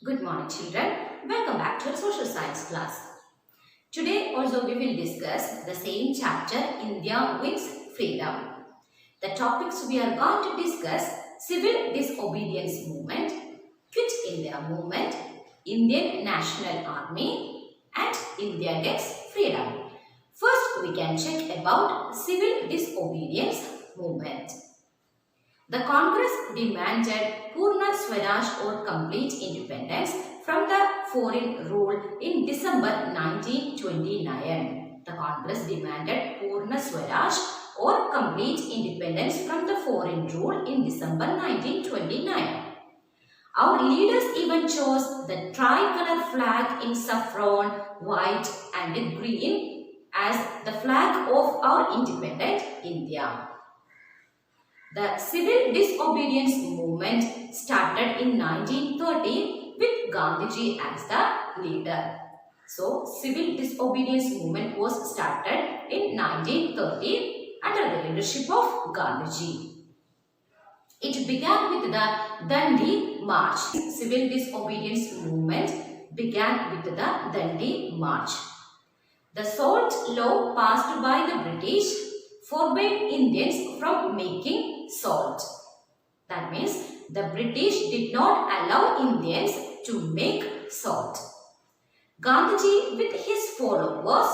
Good morning, children. Welcome back to our social science class. Today also we will discuss the same chapter, India Wins Freedom. The topics we are going to discuss: Civil Disobedience Movement, Quit India Movement, Indian National Army, and India Gets Freedom. First, we can check about Civil Disobedience Movement. The Congress demanded Purna Swaraj or complete independence from the foreign rule in December 1929. The Congress demanded Purna Swaraj or complete independence from the foreign rule in December 1929. Our leaders even chose the tricolor flag in saffron, white and green as the flag of our independent India. The civil disobedience movement started in 1930 with Gandhiji as the leader. So, civil disobedience movement was started in 1930 under the leadership of Gandhiji. It began with the Dandi March. Civil disobedience movement began with the Dandi March. The salt law passed by the British forbade Indians from making salt. That means the British did not allow Indians to make salt. Gandhiji with his followers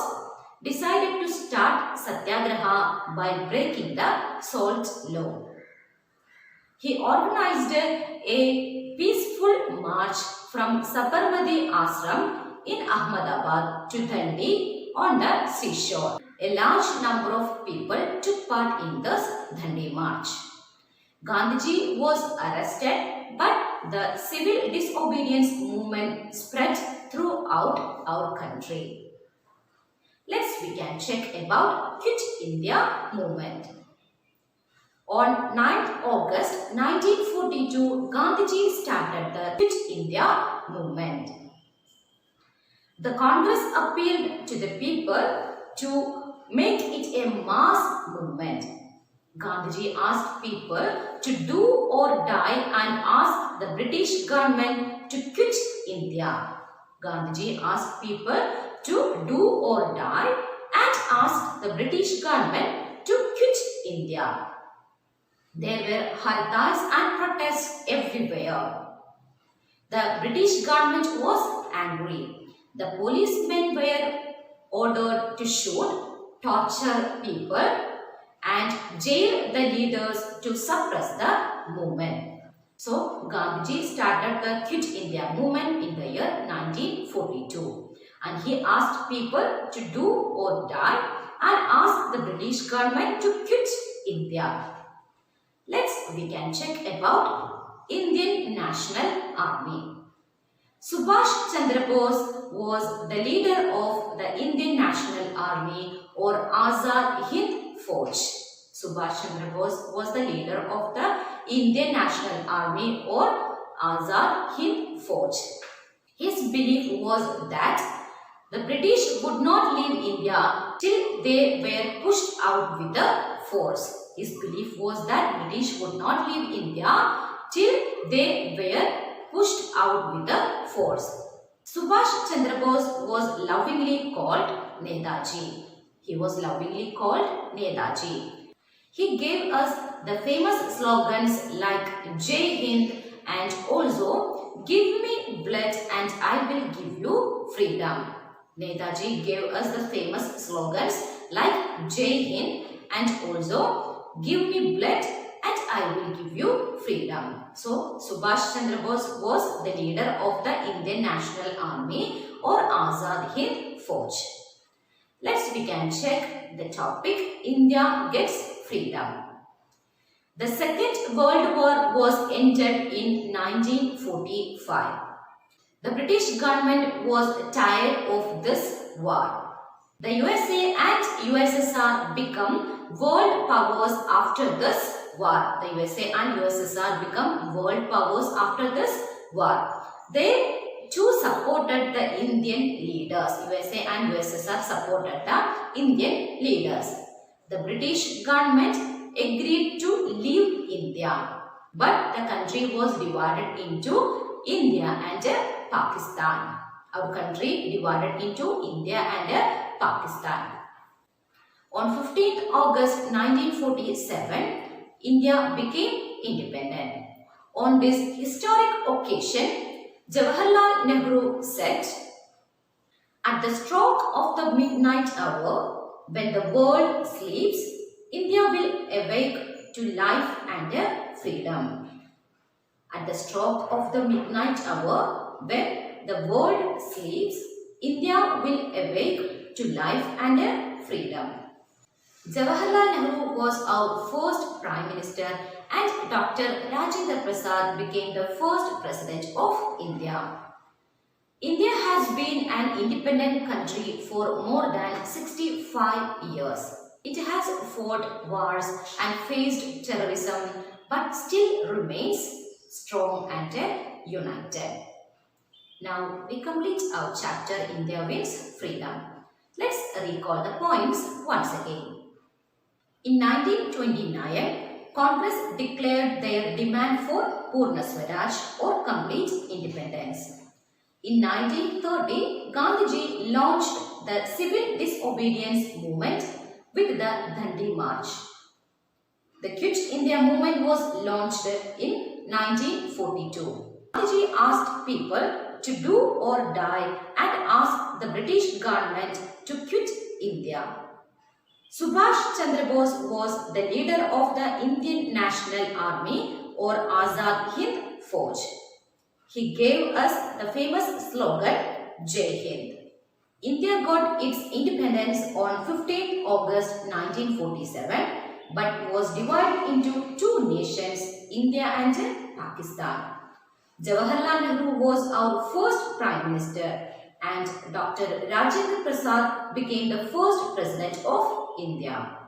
decided to start Satyagraha by breaking the salt law. He organized a peaceful march from Sabarmati Ashram in Ahmedabad to Dandi on the seashore. A large number of people took part in this Dandi march. Gandhiji was arrested, but the civil disobedience movement spread throughout our country. We can check about Quit India movement. On 9th August 1942, Gandhiji started the Quit India movement. The Congress appealed to the people to make it a mass movement. Gandhiji asked people to do or die and asked the British government to quit India. Gandhiji asked people to do or die and asked the British government to quit India. There were hartals and protests everywhere. The British government was angry. The policemen were ordered to shoot, torture people and jail the leaders to suppress the movement. So, Gandhiji started the Quit India movement in the year 1942 and he asked people to do or die and asked the British government to quit India. We can check about Indian National Army. Subhash Chandra Bose was the leader of the Indian National Army or Al-Hind Fauj. Subhash Chandra Bose was the leader of the Indian National Army or Al-Hind Fauj. His belief was that the British would not leave India till they were pushed out with the force. His belief was that British would not leave India till they were pushed out with the force. Subhash Chandra Bose was lovingly called Netaji. He was lovingly called Netaji. He gave us the famous slogans like Jai Hind and also Give me blood and I will give you freedom. Netaji gave us the famous slogans like Jai Hind and also Give me blood and I will give you freedom. So, Subhash Chandra Bose was the leader of the Indian National Army or Azad Hind Fauj. We can check the topic India Gets Freedom. The Second World War was ended in 1945. The British government was tired of this war. The USA and USSR become world powers after this war. The USA and USSR become world powers after this war. They too supported the Indian leaders. USA and USSR supported the Indian leaders. The British government agreed to leave India, but the country was divided into India and Pakistan. Our country divided into India and Pakistan. On 15th August 1947, India became independent. On this historic occasion, Jawaharlal Nehru said, "At the stroke of the midnight hour, when the world sleeps, India will awake to life and freedom." At the stroke of the midnight hour, when the world sleeps, India will awake to life and freedom. Jawaharlal Nehru was our first Prime Minister and Dr. Rajendra Prasad became the first President of India. India has been an independent country for more than 65 years. It has fought wars and faced terrorism but still remains strong and united. Now we complete our chapter India Wins Freedom. Let's recall the points once again. In 1929, Congress declared their demand for Purna Swaraj or complete independence. In 1930, Gandhiji launched the civil disobedience movement with the Dandi March. The Quit India movement was launched in 1942. Gandhiji asked people to do or die and asked the British government to quit India. Subhash Chandra Bose was the leader of the Indian National Army or Al-Hind Fauj. He gave us the famous slogan, Al-Hind. India got its independence on 15th August 1947 but was divided into two nations, India and Pakistan. Jawaharlal Nehru was our first Prime Minister and Dr. Rajendra Prasad became the first President of India.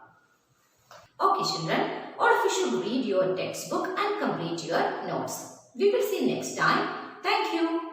Okay children, all of you should read your textbook and complete your notes. We will see next time. Thank you.